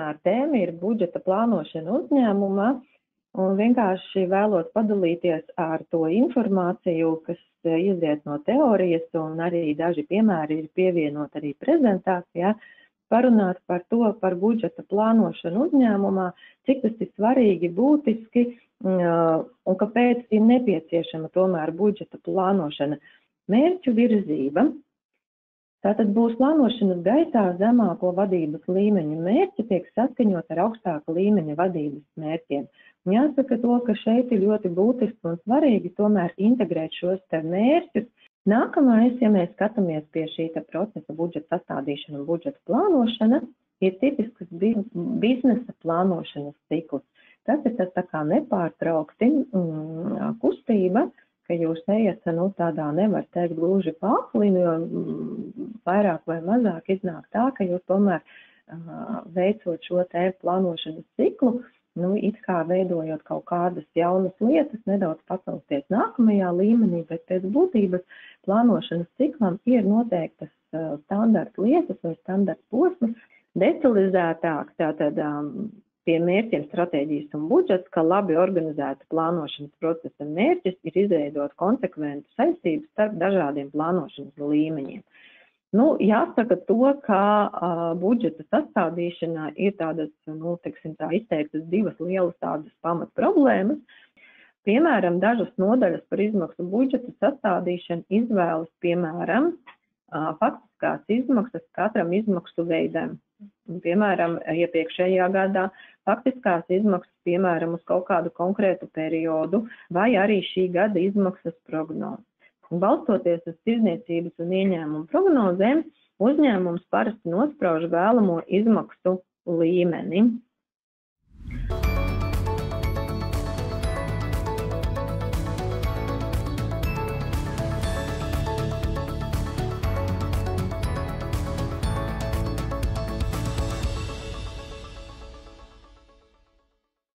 Webināra tēma ir budžeta plānošana uzņēmumā, un vienkārši vēlos padalīties ar to informāciju, kas iziet no teorijas, un arī daži piemēri ir pievienot arī prezentācijā, parunāt par to, par budžeta plānošanu uzņēmumā, cik tas ir svarīgi, būtiski, un kāpēc ir nepieciešama tomēr budžeta plānošana. Mērķu virzība. Tātad būs plānošanas gaitā zemāko vadības līmeņa mērķi tiek saskaņot ar augstāka līmeņa vadības mērķiem. Un jāsaka to, ka šeit ir ļoti būtiski un svarīgi tomēr integrēt šos te mērķus. Nākamais, ja mēs skatāmies pie šī procesa budžeta sastādīšana un budžeta plānošana, ir tipisks biznesa plānošanas cikls. Tas ir tas tā kā nepārtraukti kustība, ka jūs ejat, tādā nevar teikt gluži pāklinu, jo vairāk vai mazāk iznāk tā, ka jūs tomēr veicot šo te plānošanas ciklu, it kā veidojot kaut kādas jaunas lietas, nedaudz pacelties nākamajā līmenī, bet pēc būtības plānošanas ciklam ir noteiktas standarta lietas vai standarta posmi, detalizētāk, tātad pie mērķiem stratēģijas un budžets, ka labi organizēta plānošanas procesa mērķis ir izveidot konsekventu saistības starp dažādiem plānošanas līmeņiem. Jāsaka to, ka budžeta sastādīšanā ir tādas, izteiktas divas lielas tādas pamat problēmas. Piemēram, dažas nodaļas par izmaksu budžeta sastādīšanu izvēlas, piemēram, faktiskās izmaksas katram izmaksu veidam. Piemēram, iepriekšējā gadā faktiskās izmaksas, piemēram, uz kaut kādu konkrētu periodu, vai arī šī gada izmaksas prognozes. Balstoties uz tirdzniecības un ieņēmumu prognozēm, uzņēmums parasti nosprauž vēlamo izmaksu līmeni.